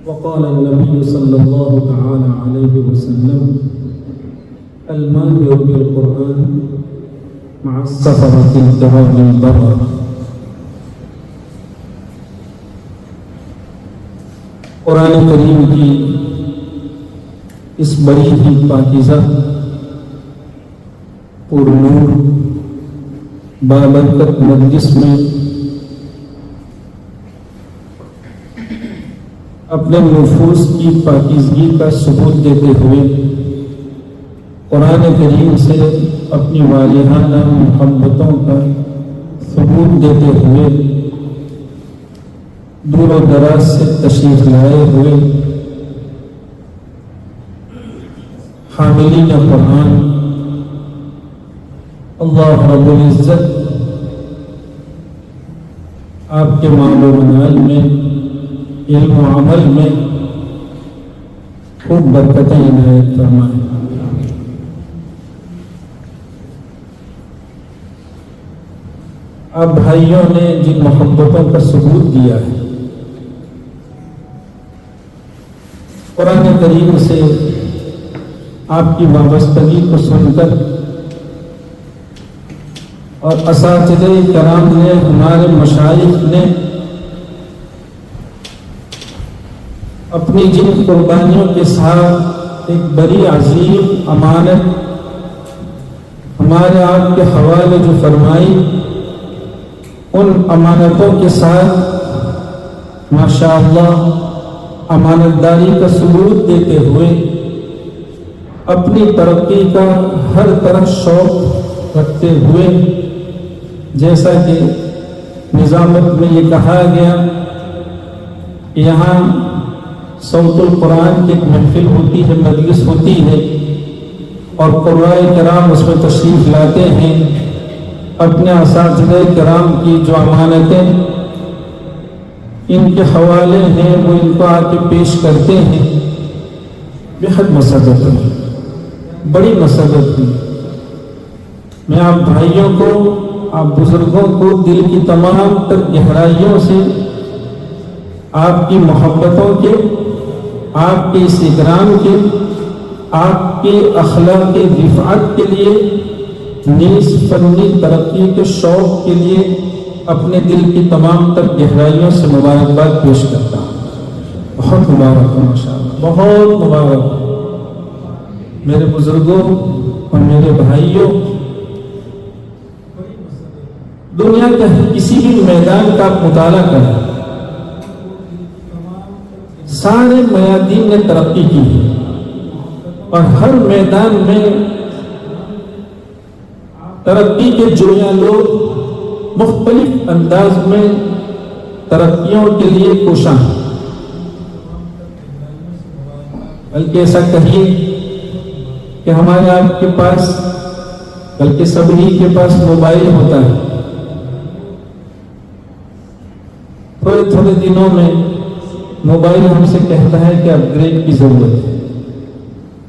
وقال النبي صلى الله تعالى عليه وسلم الماهر بالقرآن مع السفرة الكرام البررة. قرآن کریم کی اس بڑی ہی پاکیزہ پر نور بابرکت مجلس میں اپنے نفوس کی پاکیزگی کا ثبوت دیتے ہوئے قرآن کریم سے اپنی والہانہ محبتوں کا ثبوت دیتے ہوئے دور و دراز سے تشریف لائے ہوئے حاملین قرآن اللہ رب العزت آپ کے مال و منال میں علم و عمل میں خوب برکتیں عنایت فرمائیں. آپ بھائیوں نے جن محبتوں کا ثبوت دیا ہے قرآن کریم سے آپ کی وابستگی کو سن کر اور اساتذہ کرام نے ہمارے مشائخ نے اپنی جن قربانیوں کے ساتھ ایک بڑی عظیم امانت ہمارے آپ کے حوالے جو فرمائی ان امانتوں کے ساتھ ماشاءاللہ امانت داری کا ثبوت دیتے ہوئے اپنی ترقی کا ہر طرح شوق رکھتے ہوئے جیسا کہ نظامت میں یہ کہا گیا کہ یہاں صوت القرآن کی ایک محفل ہوتی ہے، مجلس ہوتی ہے اور قرآن کرام اس میں تشریف لاتے ہیں، اپنے اساتذہ کرام کی جو امانتیں ان کے حوالے ہیں وہ ان کو آ کے پیش کرتے ہیں. بہت مسرت ہے، بڑی مسرت ہے. میں آپ بھائیوں کو، آپ بزرگوں کو دل کی تمام تر گہرائیوں سے آپ کی محبتوں کے، آپ کے اس اکرام کے، آپ کے اخلاق رفعت کے لیے، نیز فنی ترقی کے شوق کے لیے اپنے دل کی تمام تر گہرائیوں سے مبارکباد پیش کرتا ہوں. بہت مبارک ہو ماشاءاللہ، بہت مبارک ہو میرے بزرگوں اور میرے بھائیوں. دنیا کے کسی بھی میدان کا آپ مطالعہ کریں، سارے میادین نے ترقی کی ہے اور ہر میدان میں ترقی کے جویاں لوگ مختلف انداز میں ترقیوں کے لیے کوشاں ہیں. بلکہ ایسا کہیے کہ ہمارے آپ کے پاس، بلکہ سبھی کے پاس موبائل ہوتا ہے. تھوڑے تھوڑے دنوں میں موبائل ہم سے کہتا ہے کہ اپ گریڈ کی ضرورت ہے،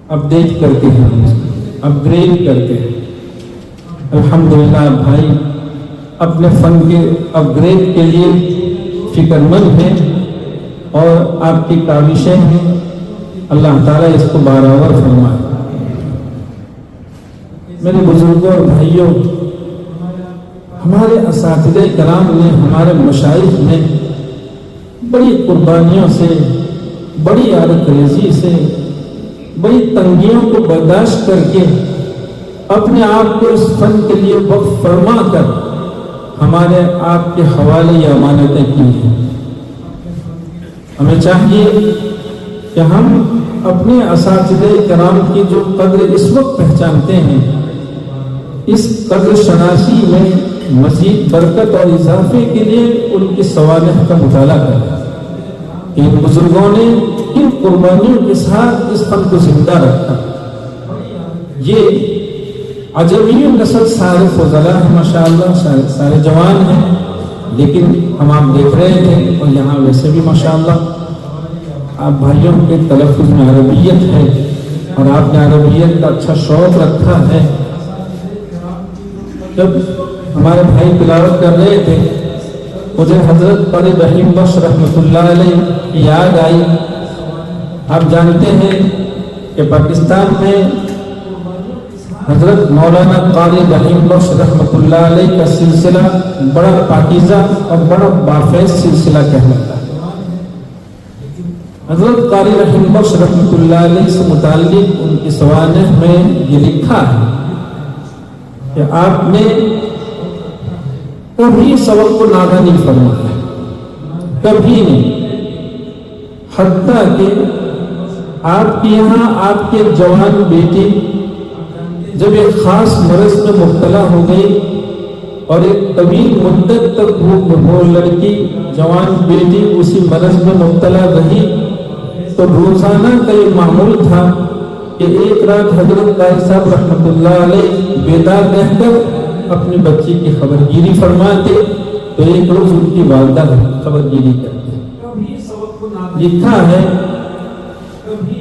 اپ ڈیٹ کرتے ہیں، ہم اپ گریڈ کرتے ہیں. الحمدللہ بھائی اپنے فن کے اپ گریڈ کے لیے فکر مند ہیں اور آپ کی کاوشیں ہیں. اللہ تعالیٰ اس کو بارآور فرمائے. میرے بزرگوں اور بھائیوں، ہمارے اساتذہ کرام نے، ہمارے مشائخ نے بڑی قربانیوں سے، بڑی عادت ریزی سے، بڑی تنگیوں کو برداشت کر کے اپنے آپ کو اس فن کے لیے وقف فرما کر ہمارے آپ کے حوالے یہ امانتیں کی ہیں. ہمیں چاہیے کہ ہم اپنے اساتذہ کرام کی جو قدر اس وقت پہچانتے ہیں، اس قدر شناسی میں مزید برکت اور اضافے کے لیے ان کی صوالح کا مطالعہ کریں. ان بزرگوں نے ان قربانیوں کے ساتھ اس فن کو زندہ رکھا. یہ عجمی نسل سارے فضلاء ہیں ماشاءاللہ، سارے جوان ہیں، لیکن ہم آپ دیکھ رہے تھے اور یہاں ویسے بھی ماشاءاللہ آپ بھائیوں کے تلفظ میں عربیت ہے اور آپ نے عربیت کا اچھا شوق رکھا ہے. جب ہمارے بھائی تلاوت کر رہے تھے مجھے حضرت قاری رحیم بخش رحمۃ اللہ علیہ یاد آئی آپ جانتے ہیں کہ پاکستان میں حضرت مولانا قاری رحیم بخش رحمۃ اللہ علیہ کا سلسلہ بڑا پاکیزہ اور بڑا بافیض سلسلہ کہلاتا ہے۔ حضرت قاری رحیم بخش رحمۃ اللہ علیہ سے متعلق ان کی سوانح میں یہ لکھا ہے کہ آپ نے کبھی سبق کو ناغہ نہیں فرمایا، کبھی نہیں، حتیٰ کہ آپ کے یہاں آپ کی ایک جوان بیٹی جب ایک خاص مرض میں مبتلا ہو گئی اور ایک طویل مدت تک وہ لڑکی جوان بیٹی اسی مرض میں مبتلا رہی، تو روزانہ کا یہ معمول تھا کہ ایک رات حضرت قاری صاحب رحمۃ اللہ علیہ بیدار رہ کر اپنی بچی کی خبرگیری فرماتے، تو ایک روز ان کی والدہ خبرگیری کرتے۔ لکھا ہے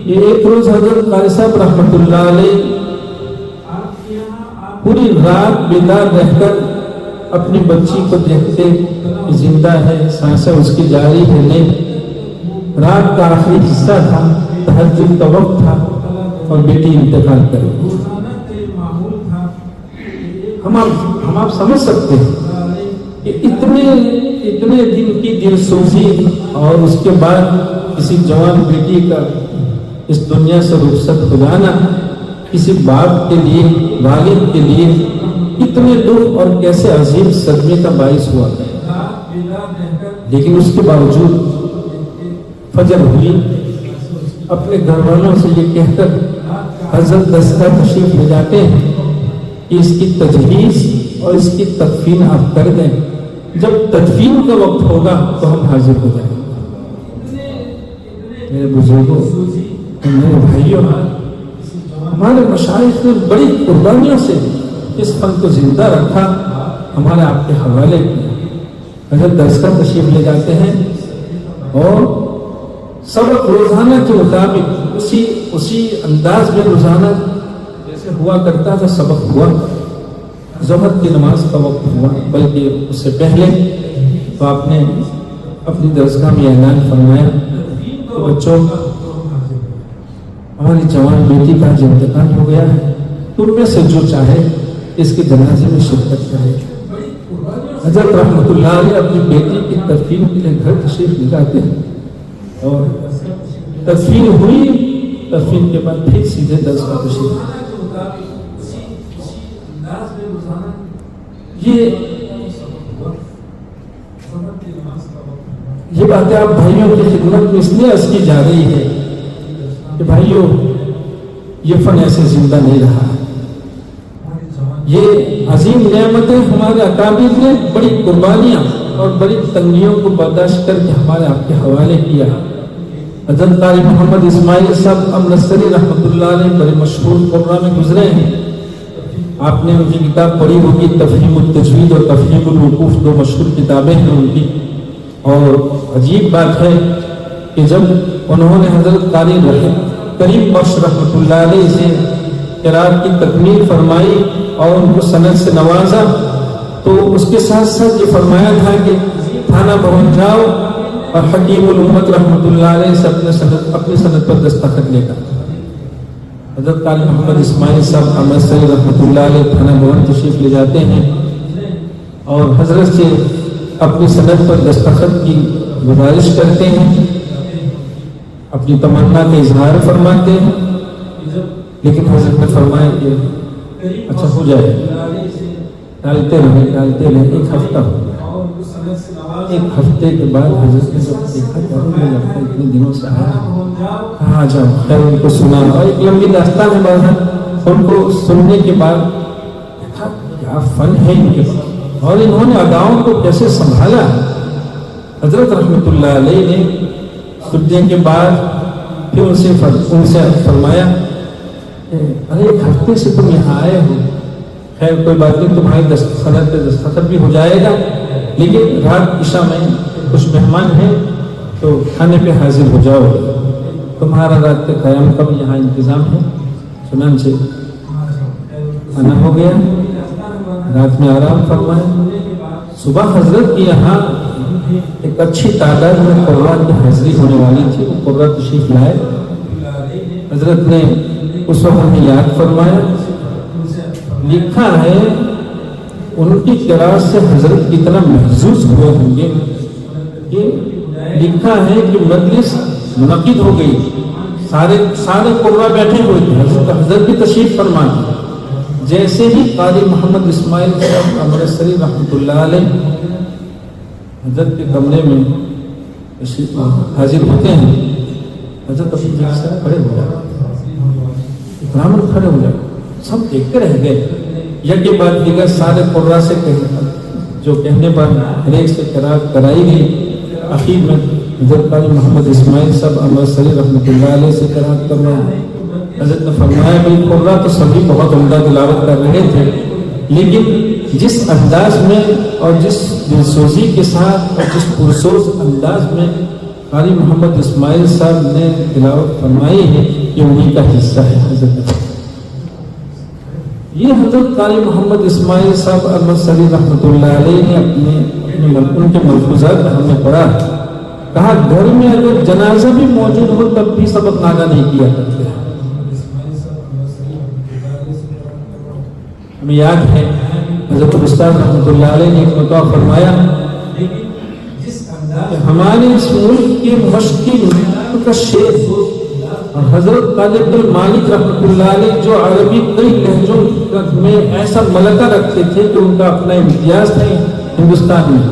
کہ ایک روز حضرت قاری صاحب رحمۃ اللہ علیہ پوری رات بیدار رہ کر اپنی بچی کو دیکھتے کہ زندہ ہے، سانسیں اس کی جاری ہے نہیں۔ رات کا آخری حصہ تھا، تہجد کا وقت تھا اور بیٹی انتقال کر گئی۔ ہم آپ سمجھ سکتے ہیں کہ اتنے دن کی دل سوزی اور اس کے بعد کسی جوان بیٹی کا اس دنیا سے رخصت ہو جانا کسی باپ کے لیے، والد کے لیے اتنے دکھ اور کیسے عظیم صدمے کا باعث ہوا۔ لیکن اس کے باوجود فجر ہوئی، اپنے گھر والوں سے یہ کہہ کر حضرت دستگاہ تشریف لے جاتے ہیں کہ اس کی تجہیز اور اس کی تدفین آپ کر دیں، جب تدفین کا وقت ہوگا تو ہم حاضر ہو جائیں گے۔ میرے بزرگوں، میرے بھائیوں، ہمارے مشائخ نے بڑی قربانیوں سے اس فن کو زندہ رکھا، ہمارے آپ کے حوالے کیا۔ حضرت دستگاہ تشریف لے جاتے ہیں اور سبق روزانہ کے مطابق اسی انداز میں روزانہ جیسے ہوا کرتا تھا سبق ہوا۔ ظہر کی نماز کا وقت ہوا، بلکہ اس سے پہلے تو آپ نے اپنی درسگاہ میں اعلان فرمایا کہ بچوں، ہماری جوان بیٹی کا جو انتقال ہو گیا ہے، تم میں سے جو چاہے اس کے جنازے میں شرکت کرے۔ حضرت رحمۃ اللہ علیہ اپنی بیٹی کی تدفین کے لیے گھر تشریف لے جاتے ہیں اور تدفین ہوئی، تدفین کے بعد پھر سیدھے درسگاہ تشریف۔ یہ باتیں آپ بھائیوں کی خدمت میں اس لیے عرض کی جا رہی ہے کہ بھائیوں، یہ فن ایسے زندہ نہیں رہا۔ یہ عظیم نعمتیں ہمارے اکابر نے بڑی قربانیاں اور بڑی تنگیوں کو برداشت کر کے ہمارے آپ کے حوالے کیا۔ حضرت قاری محمد اسماعیل صاحب امرتسری رحمۃ اللہ علیہ بڑے مشہور قرآن میں گزرے ہیں۔ آپ نے ان کی کتاب پڑھی ہوگی، تفہیم التجوید اور تفہیم الوقوف، دو مشہور کتابیں ہیں ان کی۔ اور عجیب بات ہے کہ جب انہوں نے حضرت قاری کریم بخش رحمۃ اللہ علیہ سے قرات کی تکمیل فرمائی اور ان کو سند سے نوازا، تو اس کے ساتھ ساتھ یہ فرمایا تھا کہ تھانہ پہنچ جاؤ اور حکیم الامت رحمۃ اللہ علیہ سے اپنی سند پر دستخط لے کر۔ حضرت قاری محمد اسماعیل صاحب امرتسری رحمۃ اللہ علیہ تھانہ بھون تشریف لے جاتے ہیں اور حضرت سے اپنی سند پر دستخط کی گزارش کرتے ہیں، اپنی تمنا کا اظہار فرماتے ہیں، لیکن حضرت نے فرمایا کہ اچھا ہو جائے، ٹالتے رہے۔ ایک ہفتہ ہو گیا، ایک ہفتے کے بعد حضرت نے جب دیکھا کہ لڑکا اتنے دنوں سے آیا، کہاں جاؤ، خیر ان کو سنا اور ایک لمبی داستان ہے بات، ان کو سننے کے بعد دیکھا کیا فن ہے ان کے پاس اور انہوں نے اداؤں کو کیسے سنبھالا۔ حضرت رحمۃ اللہ علیہ نے سننے کے بعد پھر ان سے فرمایا کہ ارے ایک ہفتے سے تم یہاں آئے ہو، خیر کوئی بات نہیں، تمہاری سند پہ دستخط بھی ہو جائے گا، لیکن رات عشاء میں کچھ مہمان ہیں تو کھانے پہ حاضر ہو جاؤ، تمہارا رات کے قیام کا بھی یہاں انتظام ہے۔ چنانچہ کھانا ہو گیا، رات میں آرام فرمایا۔ صبح حضرت کی یہاں ایک اچھی تعداد میں قرآن کی حاضری ہونے والی تھی، وہ قرآن تشریف لائے حضرت نے اس وقت ہمیں یاد فرمایا. لکھا ہے ان کی قرات سے حضرت کتنا محظوظ ہوئے ہوں گے کہ لکھا ہے کہ مجلس منعقد ہو گئی, سارے قربا بیٹھے ہوئے تھے, حضرت کی تشریف فرما. جیسے ہی قاری محمد اسماعیل صاحب امرتسری رحمۃ اللہ علیہ حضرت کے کمرے میں حاضر ہوتے ہیں, حضرت اپنی جگہ سے کھڑے ہو جائے, برہمن کھڑے ہو جائے, سب دیکھتے رہ گئے. یکے بعد دیگر سارے قرا سے جو کہنے پر ہر ایک سے قرات کرائی گئی. اخیر میں حضرت قاری محمد اسماعیل صاحب امرتسری رحمۃ اللہ علیہ سے قرات کروائی. حضرت نے فرمایا بھائی قرا تو سبھی بہت عمدہ تلاوت کر رہے تھے, لیکن جس انداز میں اور جس دلسوزی کے ساتھ اور جس پرسوز انداز میں قاری محمد اسماعیل صاحب نے تلاوت فرمائی ہے یہ انہی کا حصہ ہے. حضرت یہ حضرت قاری محمد اسماعیل صاحب امرتسری رحمۃ اللہ علیہ نے اپنے ان کے ملفوظات ہمیں پڑھا. کہا گھر میں اگر جنازہ بھی موجود ہو تب بھی سبق ناگا نہیں کیا کرتے. ہمیں یاد ہے حضرت استاد رحمۃ اللہ علیہ نے ایک مرتبہ فرمایا کہ ہمارے اس ملک کے مشکل کا شیر اور حضرت قاری عبدالمالک رحمۃ اللہ علیہ جو عربی کئی لہجوں میں ایسا ملکہ رکھتے تھے کہ ان کا اپنا امتیاز تھا ہندوستان میں.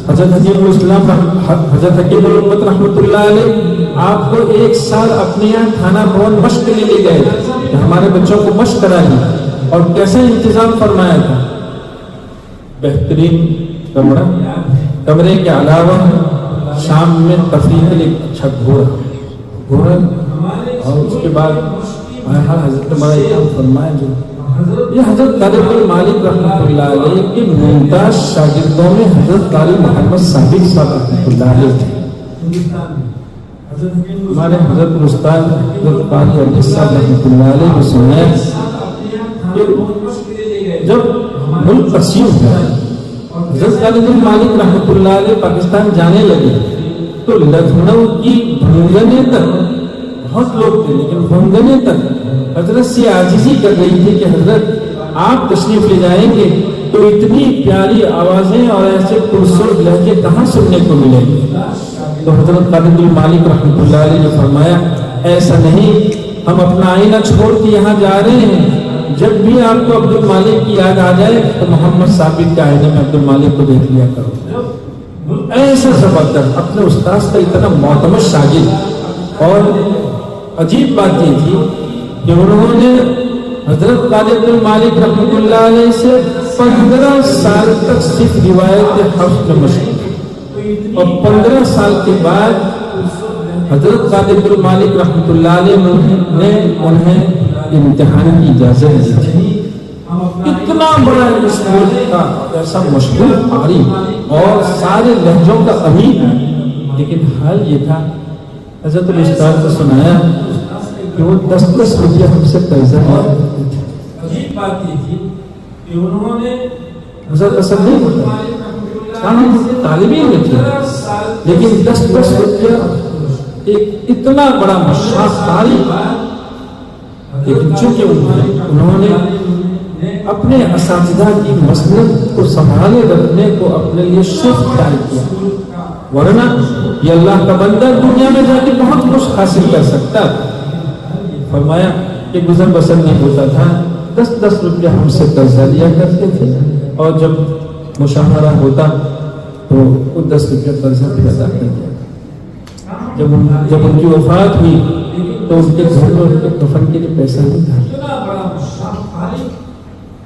حضرت حکیم الاسلام حضرت حکیم الامت رحمۃ اللہ علیہ آپ کو ایک سال اپنے یہاں تھانہ بھون مشق کے لیے لے گئے کہ ہمارے بچوں کو مشق کرائیے, اور کیسے انتظام فرمایا تھا. بہترین کمرے کے علاوہ شام میں تفریح کے لیے اچھا گھوڑا اور اس کے بعد حضرت ہمارا فرمایا جو یہ حضرت قاری عبدالمالک رحمۃ اللہ علیہ کے ممتاز شاگردوں میں حضرت قاری محمد ثابت صاحب رحمۃ اللہ علیہ تھے. ہمارے حضرت استاد حضرت قاری علی صاحب رحمۃ اللہ علیہ کو سنایا جب ملک تقسیم ہوا حضرت قاری عبدالمالک رحمۃ اللہ علیہ پاکستان جانے لگے تو لکھنؤ کی بھونگنے تک بہت لوگ تھے, لیکن بھونگنے تک حضرت سے عاجزی کر رہی تھی کہ حضرت آپ تشریف لے جائیں گے تو اتنی پیاری آوازیں اور ایسے پرسر لہجے کہاں سننے کو ملیں گے. تو حضرت قاری عبدالمالک رحمۃ اللہ علیہ نے فرمایا ایسا نہیں, ہم اپنا آئینہ چھوڑ کے یہاں جا رہے ہیں, جب بھی آپ کو عبدالمالک کی یاد آ جائے تو محمد ثابت کے آئینے میں عبدالمالک کو دیکھ لیا کرو. ایسا زبردست اپنے استاذ کا اتنا معتمد شاگرد. اور عجیب بات یہ تھی کہ انہوں نے حضرت قاری عبدالمالک رحمۃ اللہ علیہ سے 15 سال تک صرف روایت حفظ میں مشغول, اور 15 سال کے بعد حضرت قاری عبدالمالک رحمۃ اللہ علیہ نے انہیں امتحان کی اجازت دی تھی. اتنا بڑا اسکول کا ایسا مشغول قاری اور سارے لہجوں کا امیر, لیکن حال یہ تھا حضرت استاد کو سنایا کہ وہ 10-10 روپیہ ہم سے قرضہ لیا کرتے تھے. عجیب بات یہ تھی کہ انہوں نے حضرت اصل نہیں ہوتا ہم طالب علم تھے, لیکن 10-10 روپیہ ایک اتنا بڑا مشاق قاری, لیکن چونکہ انہوں نے اپنے اساتذہ کی مسلک کو سنبھالے رکھنے کو اپنے لیے شرط خیال کیا, ورنہ یہ اللہ کا بندہ دنیا میں جا کے بہت کچھ حاصل کر سکتا. فرمایا کہ گزر بسر نہیں ہوتا تھا, 10-10 روپیہ ہم سے قرضہ لیا کرتے تھے, اور جب مشاہرہ ہوتا تو وہ 10 روپیہ قرضہ بھی ادا کر دیا. جب ان کی وفات ہوئی تو ان کے گھر میں ان کے کفن کے لیے پیسہ نہیں تھا.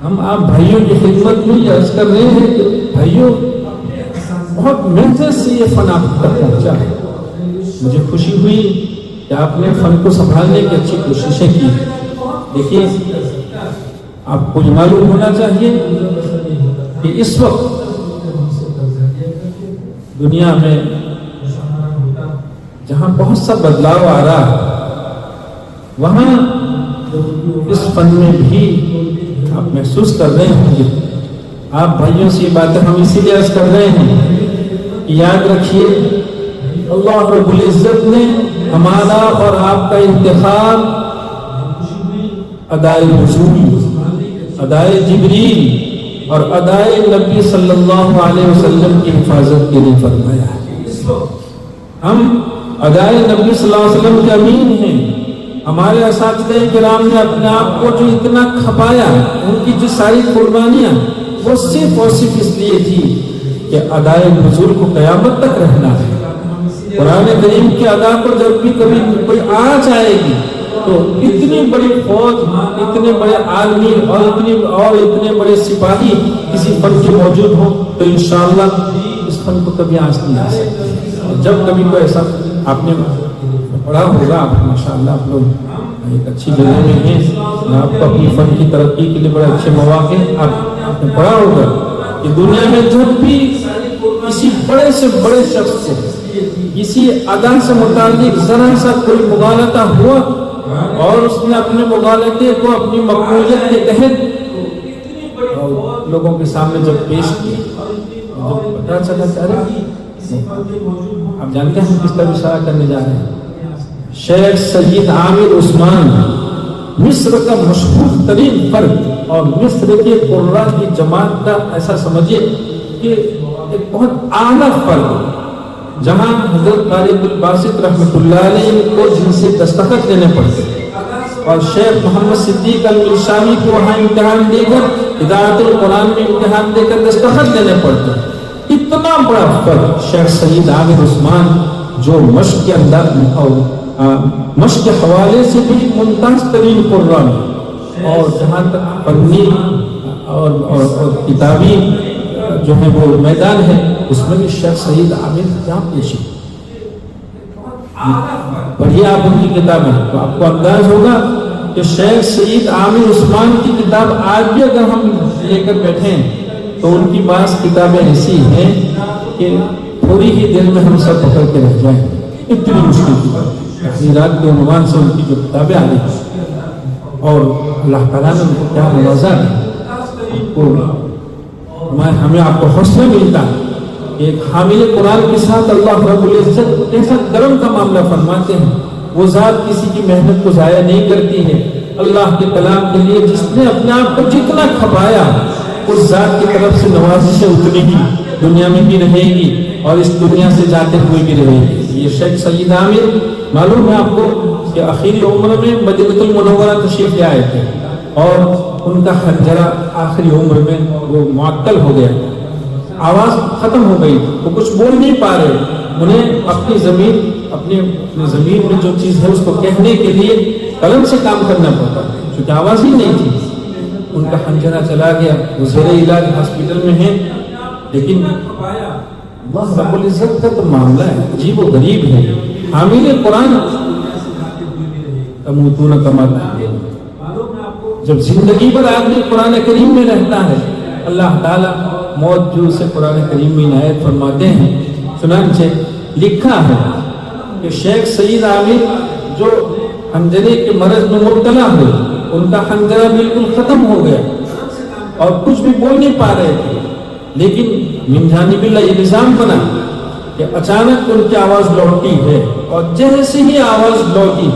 ہم آپ بھائیوں کی خدمت میں یہ عرض کر رہے ہیں کہ بھائیوں بہت محنت سے یہ فن آپ تک پہنچا ہے. مجھے خوشی ہوئی کہ آپ نے فن کو سنبھالنے کی اچھی کوششیں کی. دیکھیے آپ کو یہ معلوم ہونا چاہیے کہ اس وقت دنیا میں جہاں بہت سا بدلاؤ آ رہا ہے وہاں اس فن میں بھی آپ محسوس کر رہے ہوں گے. آپ بھائیوں سے یہ باتیں ہم اسی لیے عرض کر رہے ہیں کہ یاد رکھیے اللہ رب العزت نے ہمارا اور آپ کا انتخاب ادائے نزول، ادائے جبریل اور ادائے نبی صلی اللہ علیہ وسلم کی حفاظت کے لیے فرمایا ہے۔ ہم ادائے نبی صلی اللہ علیہ وسلم کے امین ہیں۔ ہمارے اساتذہ کرام نے اپنے آپ کو جو اتنا کھپایا، ان کی جو ساری قربانیاں وہ صرف اور صرف اس لیے تھی کہ ادائے نزول کو قیامت تک رہنا ہے۔ قرآن کریم کی ادا کو جب بھی کبھی کوئی آ جائے گی تو اتنی بڑی فوج، اتنے بڑے عالمی اور اتنے بڑے سپاہی کسی فن کے موجود ہوں تو انشاءاللہ اس فن کو کبھی آنچ نہیں آ سکتی۔ جب کبھی کوئی ایسا آپ نے پڑھا ہوگا، آپ ماشاءاللہ آپ لوگ ایک اچھی جگہ میں ہیں، آپ کو اپنی فن کی ترقی کے لیے بڑے اچھے مواقع آپ نے پڑھا ہوگا کہ دنیا میں جب بھی کسی بڑے سے بڑے شخص سے کسی ادا سے متعلق ذرا سا کوئی مغالطہ ہوا اور اس نے اپنے مغالطے کو اپنی مقبولیت کے تحت لوگوں کے سامنے جب پیش کیا، جب پتہ چلا کہ آپ جانتے ہیں ہم کس طرح اشارہ کرنے جا رہے ہیں؟ شیخ سید عامر عثمان، مصر کا مشہور ترین فرد اور مصر کے قراء کی جماعت کا ایسا سمجھیے کہ ایک بہت اعلیٰ فرد، جہاں حضرت قاری عبدالباسط رحمۃ اللہ علیہ کو جن سے دستخط لینے پڑتے اور شیخ محمد صدیق المنشاوی کو وہاں امتحان دے کر ہدایت القرآن میں امتحان دے کر دستخط لینے پڑتے، اتنا بڑا فرد شیخ سید عامر عثمان جو مشق کے انداز اور مشق کے حوالے سے بھی ممتاز ترین قراء اور جہاں تک فنی اور کتابی جو ہے وہ میدان ہے اس میں بھی شیخ سید عامر کیا پیشی پڑھیے آپ ان کی کتابیں تو آپ کو انداز ہوگا کہ شیخ سید عامر عثمان کی کتاب آج بھی اگر ہم لے کر بیٹھیں تو ان کی بعض کتابیں ایسی ہیں کہ تھوڑی ہی دیر میں ہم سب پکڑ کے رہ جائیں، اتنی مشکل کتاب تحریرات کے عنوان سے ان کی جو کتابیں آ رہی اور اللہ تعالیٰ نے ان کو کیا نوازا ہے، ہمیں آپ کو حوصلہ ملتا ہے کہ ایک حامل قرآن کے ساتھ اللہ رب العزت ایسا کرم کا معاملہ فرماتے ہیں۔ وہ ذات کسی کی محنت کو ضائع نہیں کرتی ہے۔ اللہ کے کلام کے لیے جس نے اپنے آپ کو جتنا کھپایا اس ذات کی طرف سے نوازشیں اتنی ہی دنیا میں بھی رہے گی اور اس دنیا سے جاتے ہوئے بھی رہے گی۔ یہ شیخ سید عامر معلوم ہے آپ کو کہ آخری عمر میں مدینہ المنورہ تشریف لے آئے تھے اور ان کا حنجرہ آخری عمر میں وہ معطل ہو گیا، آواز ختم ہو گئی، وہ کچھ بول نہیں پا رہے، انہیں اپنی زمین میں جو چیز ہے اس کو کہنے کے لیے قلم سے کام کرنا پڑتا کیونکہ آواز ہی نہیں تھی۔ ان کا حنجرہ چلا گیا، وہ زیر علاج ہاسپٹل میں ہیں، لیکن اللہ رب العزت کا تو معاملہ ہے عجیب و غریب ہے۔ حامل قرآن تموتون کما تحیون، جب زندگی پر آدمی قرآن کریم میں رہتا ہے اللہ تعالیٰ موت جو سے قرآن کریم میں عنایت فرماتے ہیں۔ چنانچہ لکھا ہے کہ شیخ سید عامر جو حنجرے کے مرض میں مبتلا ہوئے، ان کا حنجرہ بالکل ختم ہو گیا اور کچھ بھی بول نہیں پا رہے تھے، لیکن من جانب اللہ یہ نظام بنا کہ اچانک ان کی آواز لوٹی ہے اور جیسے ہی آواز لوٹی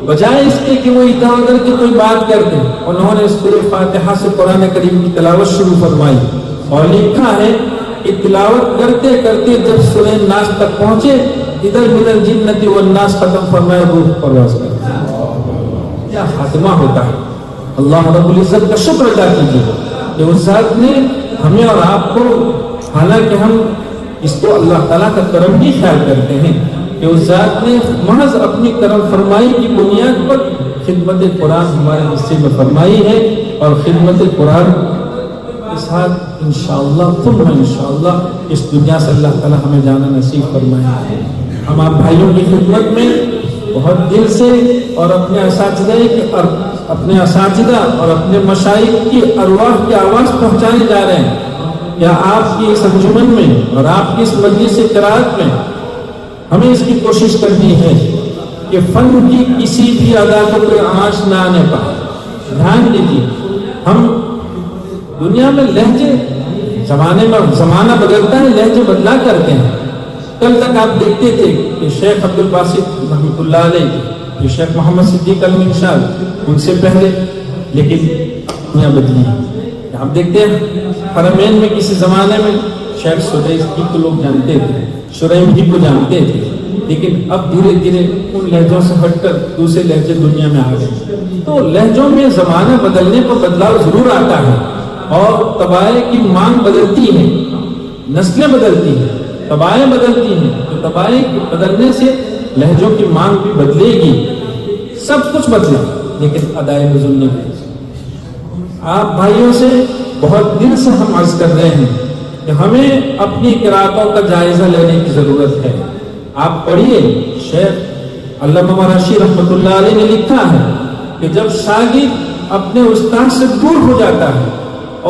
بجائے اس کے کہ وہ ادھر ادھر کی کوئی بات کرتے انہوں نے سورہ فاتحہ سے قرآن کریم کی تلاوت شروع فرمائی اور لکھا ہے کہ تلاوت کرتے کرتے جب سورہ ناس تک پہنچے ادھر من الجنۃ والناس ختم فرمایا، روح پرواز کر کیا خاتمہ ہوتا ہے۔ اللہ رب العزت کا شکر ادا کیجیے کہ اس ذات نے ہمیں اور آپ کو، حالانکہ ہم اس کو اللہ تعالیٰ کا کرم ہی خیال کرتے ہیں کہ اس ذات نے محض اپنی کرم فرمائی کی بنیاد پر خدمت قرآن ہمارے حصے میں فرمائی ہے اور خدمت قرآن کے ساتھ انشاءاللہ انشاءاللہ اس دنیا سے اللہ تعالیٰ ہمیں جانا نصیب فرمائے۔ ہم آپ بھائیوں کی خدمت میں بہت دل سے اور اپنے اساتذہ اور اپنے مشائخ کی ارواح کی آواز پہنچانے جا رہے ہیں۔ یا آپ کی اس انجمن میں اور آپ کی اس مجلس قرات میں ہمیں اس کی کوشش کرنی ہے کہ فن کی کسی بھی ادا کو کوئی آنچ نہ آنے پائے۔ دھیان دیجیے، ہم دنیا میں لہجے زمانہ بدلتا ہے، لہجے بدلا کرتے ہیں۔ کل تک آپ دیکھتے تھے کہ شیخ عبدالباسط رحمۃ اللہ علیہ، شیخ محمد صدیق المنشاوی، ان سے پہلے لیکن دنیا بدلی ہے۔ آپ دیکھتے ہیں حرمین میں کسی زمانے میں شیخ سدیس بھی کو لوگ جانتے تھے، شریم بھی کو جانتے تھے، لیکن اب دھیرے دھیرے ان لہجوں سے ہٹ کر دوسرے لہجے دنیا میں آ گئے۔ تو لہجوں میں زمانہ بدلنے پر بدلاؤ ضرور آتا ہے، اور طبائع کی مانگ بدلتی ہے، نسلیں بدلتی ہیں، طبائع بدلتی ہیں، تو طبائع بدلنے سے لہجوں کی مانگ بھی بدلے گی، سب کچھ بدلے، لیکن ادائے نزول نہیں بدلے۔ آپ بھائیوں سے بہت دل سے ہم عرض کر رہے ہیں کہ ہمیں اپنی قراتوں کا جائزہ لینے کی ضرورت ہے۔ آپ پڑھیے، شیخ علامہ مراشی رحمۃ اللہ علیہ نے لکھا ہے کہ جب شاگرد اپنے استاد سے دور ہو جاتا ہے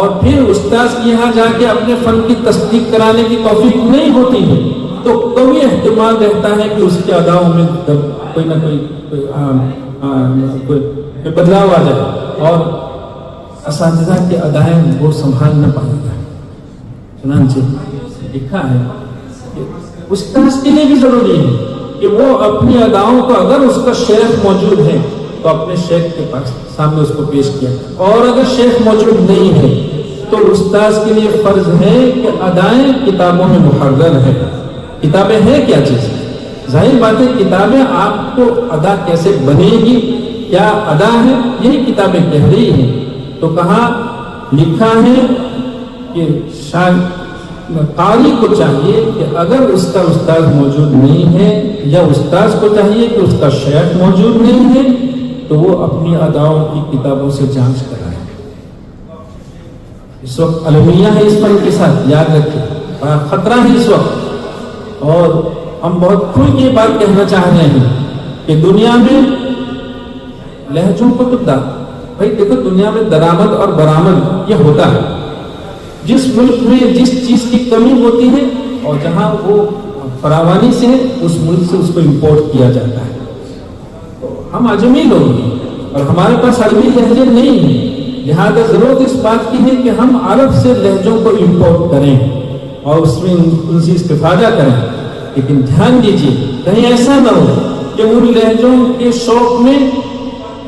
اور پھر استاد کے یہاں جا کے اپنے فن کی تصدیق کرانے کی توفیق نہیں ہوتی ہے تو کوئی احتمال رہتا ہے کہ اس کے اداؤں میں کوئی نہ کوئی بدلاؤ آ جائے اور اساتذہ کے ادائیں وہ سنبھال نہ پائے گا۔ چنانچہ لکھا ہے کہ استاد کے لیے بھی ضروری ہے کہ وہ اپنی اداؤں کو، اگر اس کا شیخ موجود ہے تو اپنے شیخ کے پاس سامنے اس کو پیش کیا، اور اگر شیخ موجود نہیں ہے تو استاد کے لیے فرض ہے کہ ادائیں کتابوں میں محرر ہے۔ کتابیں ہیں کیا چیز؟ ظاہر بات ہے کتابیں آپ کو ادا کیسے بنے گی، کیا ادا ہے، یہی کتابیں کہہ رہی ہیں۔ تو کہا، لکھا ہے کہ قاری کو چاہیے کہ اگر اس کا استاد موجود نہیں ہے، یا استاد کو چاہیے کہ اس کا شیخ موجود نہیں ہے، تو وہ اپنی اداؤں کی کتابوں سے جانچ کرائے۔ اس وقت المیہ ہے اس پر کے ساتھ، یاد رکھیں، بڑا خطرہ ہے اس وقت۔ اور ہم بہت کھل کے بات کہنا چاہ رہے ہیں کہ دنیا میں لہجوں کو تو بھائی دیکھو، دنیا میں درآمد اور برآمد یہ ہوتا ہے۔ جس ملک میں جس چیز کی کمی ہوتی ہے اور جہاں وہ فراوانی سے ہے، اس ملک سے اس کو امپورٹ کیا جاتا ہے۔ ہم عجمی لوگ ہیں اور ہمارے پاس عربی لہجے نہیں ہیں، لہذا ضرورت اس بات کی ہے کہ ہم عرب سے لہجوں کو امپورٹ کریں اور اس میں ان سے استفادہ کریں۔ لیکن دھیان دیجیے، کہیں ایسا نہ ہو کہ ان لہجوں کے شوق میں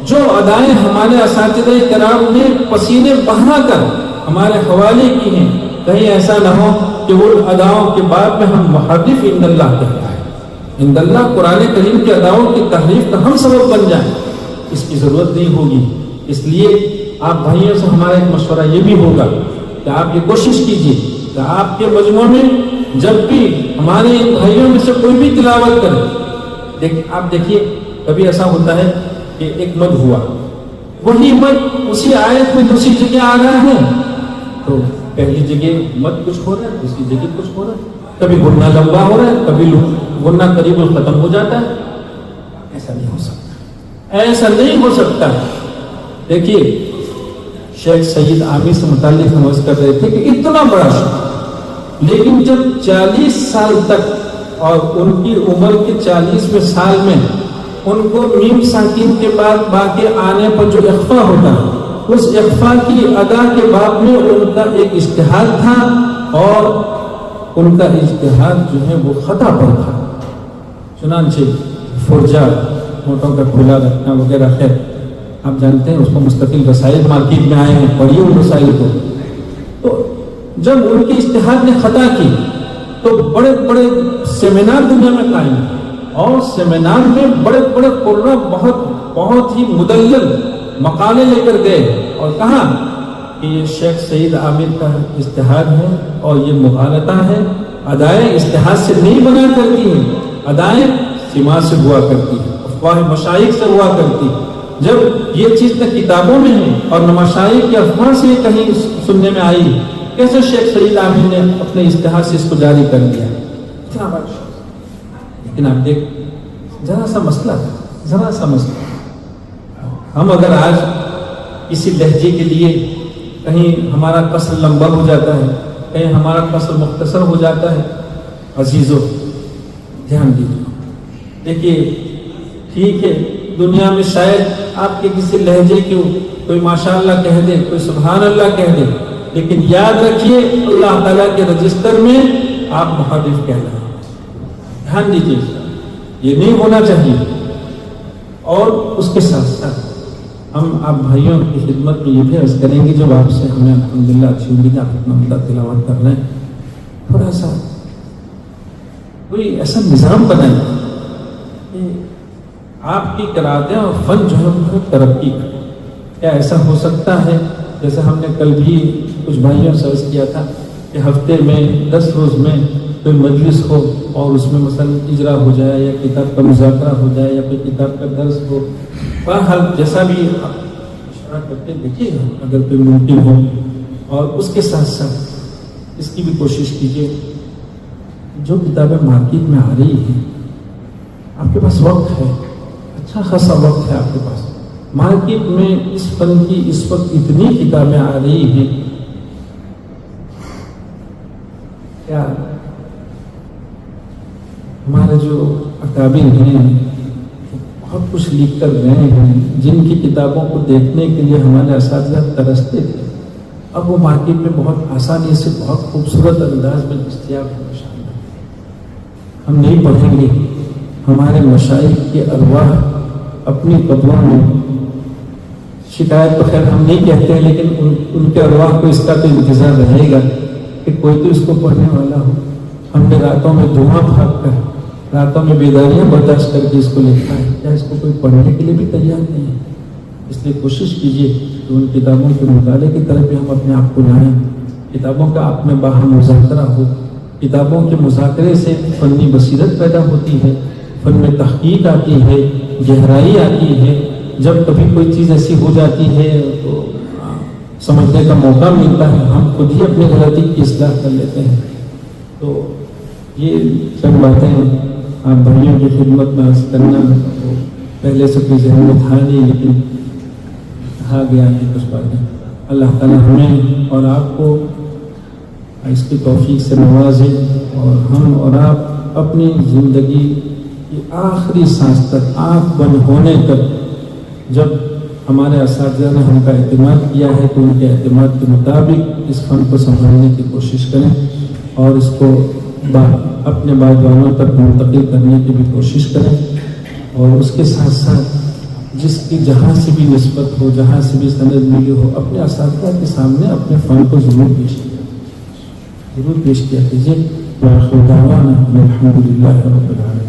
جو ادائیں ہمارے اساتذہ کرام نے پسینے بہا کر ہمارے حوالے کی ہیں، کہیں ایسا نہ ہو کہ وہ اداؤں کے بعد میں ہم محرف عند اللہ کہتا ہے، عند اللہ قرآن کریم کے اداؤں کی تحریف کا ہم سبب بن جائیں، اس کی ضرورت نہیں ہوگی۔ اس لیے آپ بھائیوں سے ہمارا ایک مشورہ یہ بھی ہوگا کہ آپ یہ کوشش کیجیے کہ آپ کے مجموعے میں جب بھی ہمارے بھائیوں میں سے کوئی بھی تلاوت کرے، آپ دیکھیے کبھی ایسا ہوتا ہے کہ ایک مد ہوا، وہی مد اسی آیت میں دوسری جگہ آ رہا ہے، تو پہلی جگہ مد کچھ ہو رہا ہے، دوسری جگہ کچھ ہو رہا ہے، کبھی غنہ لمبا ہو رہا ہے، کبھی غنہ قریب ختم ہو جاتا ہے۔ ایسا نہیں ہو سکتا، ایسا نہیں ہو سکتا۔ دیکھیے، شیخ سید عامر سے متعلق ہم عرض کر رہے تھے کہ اتنا بڑا شخص، لیکن جب 40 سال تک اور ان کی عمر کے 40ویں سال میں ان کو میم ساکن کے بعد باقی آنے پر جو اخفا ہوتا ہے، اس اخفا کی ادا کے بعد میں ان کا ایک اجتہاد تھا، اور ان کا اجتہاد جو ہے وہ خطا پر تھا۔ چنانچہ فرجہ ہونٹوں کا کھلا رکھنا وغیرہ، خیر آپ جانتے ہیں، اس کو مستقل رسائل مارکیٹ میں آئے ہیں، پڑھیے ان رسائل کو۔ تو جب ان کے اجتہاد نے خطا کی تو بڑے بڑے سیمینار دنیا میں قائم ہیں، اور سیمینار میں بڑے بڑے قرہ بہت ہی مدلل مقالے لے کر گئے اور کہا کہ یہ شیخ سید عامر کا اجتہاد ہے اور یہ مغالطہ ہے، ادائیں اجتہاد سے نہیں بنا کرتی ہیں، ادائیں سما سے ہوا کرتی ہیں، افواہ مشائخ سے ہوا کرتی ہیں۔ جب یہ چیز نہ کتابوں میں ہے اور نہ مشائخ کی افواہ سے کہیں سننے میں آئی، کیسے شیخ سید عامر نے اپنے اجتہاد سے اس کو جاری کر دیا؟ اتنا بڑا شخص۔ لیکن آپ دیکھ، ذرا سا مسئلہ تھا، ذرا سا مسئلہ۔ ہم اگر آج کسی لہجے کے لیے کہیں ہمارا قصر لمبا ہو جاتا ہے، کہیں ہمارا قصر مختصر ہو جاتا ہے، عزیزو دھیان دیجیے۔ دیکھیے، ٹھیک ہے، دنیا میں شاید آپ کے کسی لہجے کو کوئی ماشاءاللہ کہہ دے، کوئی سبحان اللہ کہہ دے، لیکن یاد رکھیے اللہ تعالیٰ کے رجسٹر میں آپ محرف کہہ رہے ہیں۔ دھیان دیجیے، یہ نہیں ہونا چاہیے۔ اور اس کے ساتھ ساتھ ہم آپ بھائیوں کی خدمت میں یہ بھی عرض کریں گے جب آپ سے ہمیں الحمدللہ اچھی امید آپ اپنا عمدہ تلاوت کر رہے ہیں، تھوڑا سا کوئی ایسا نظام بنائیں کہ آپ کی قرأتیں اور فن جو ہے بہت ترقی کرے۔ کیا ایسا ہو سکتا ہے جیسے ہم نے کل بھی کچھ بھائیوں سے عرض کیا تھا کہ ہفتے میں 10 روز میں کوئی مجلس ہو اور اس میں مثلا اجرا ہو جائے یا کتاب کا مذاکرہ ہو جائے یا کوئی کتاب کا درس ہو، بہرحال جیسا بھی آپ اشارہ کرتے دیکھیے اگر کوئی ممکن ہو، اور اس کے ساتھ ساتھ اس کی بھی کوشش کیجیے جو کتابیں مارکیٹ میں آ رہی ہیں، آپ کے پاس وقت ہے، اچھا خاصا وقت ہے آپ کے پاس، مارکیٹ میں اس فن کی اس وقت اتنی کتابیں آ رہی ہیں، کیا ہمارے جو اکابر ہیں بہت کچھ لکھ کر گئے ہیں، جن کی کتابوں کو دیکھنے کے لیے ہمارے اساتذہ ترستے تھے، اب وہ مارکیٹ میں بہت آسانی سے بہت خوبصورت انداز میں دستیاب ہے۔ ہم نہیں پڑھیں گے، ہمارے مشائخ کے ارواح اپنی قبروں میں، شکایت تو خیر ہم نہیں کہتے ہیں لیکن ان کے ارواح کو اس کا تو انتظار رہے گا کہ کوئی تو اس کو پڑھنے والا ہو۔ ہم نے راتوں میں دھواں پھاک کر، راتوں میں بیداریاں برداشت کر کے اس کو لکھا ہے، کیا اس کو کوئی پڑھنے کے لیے بھی تیار نہیں ہے؟ اس لیے کوشش کیجیے کہ ان کتابوں کے مطالعے کی طرف بھی ہم اپنے آپ کو لائیں، کتابوں کا آپ میں باہم مذاکرہ ہو، کتابوں کے مذاکرے سے فنی بصیرت پیدا ہوتی ہے، فن میں تحقیق آتی ہے، گہرائی آتی ہے، جب کبھی کوئی چیز ایسی ہو جاتی ہے تو سمجھنے کا موقع ملتا ہے، ہم خود ہی اپنی غلطی کی اصلاح کر لیتے ہیں۔ تو یہ چند باتیں آپ بھائیوں کی خدمت میں عرض کرنا پہلے سے کوئی ذہن میں تھا نہیں، لیکن کہا گیا ہے کچھ باتیں۔ اللہ تعالیٰ ہمیں اور آپ کو اس کی توفیق سے نوازے، اور ہم اور آپ اپنی زندگی کی آخری سانس تک، آنکھ بند ہونے تک، جب ہمارے اساتذہ نے ہم کا اعتماد کیا ہے تو ان کے اعتماد کے مطابق اس فن کو سنبھالنے کی کوشش کریں اور اس کو اپنے بعدوانوں تک منتقل کرنے کی بھی کوشش کریں، اور اس کے ساتھ ساتھ جس کی جہاں سے بھی نسبت ہو، جہاں سے بھی سند ملی ہو، اپنے اساتذہ کے سامنے اپنے فن کو ضرور پیش کیا کیجیے۔ وآخر دعوانا الحمدللہ رب العالمین۔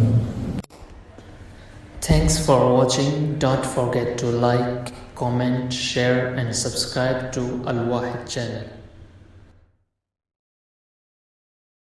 Thanks for watching. Don't forget to like, comment, share and subscribe to Al Wahid channel.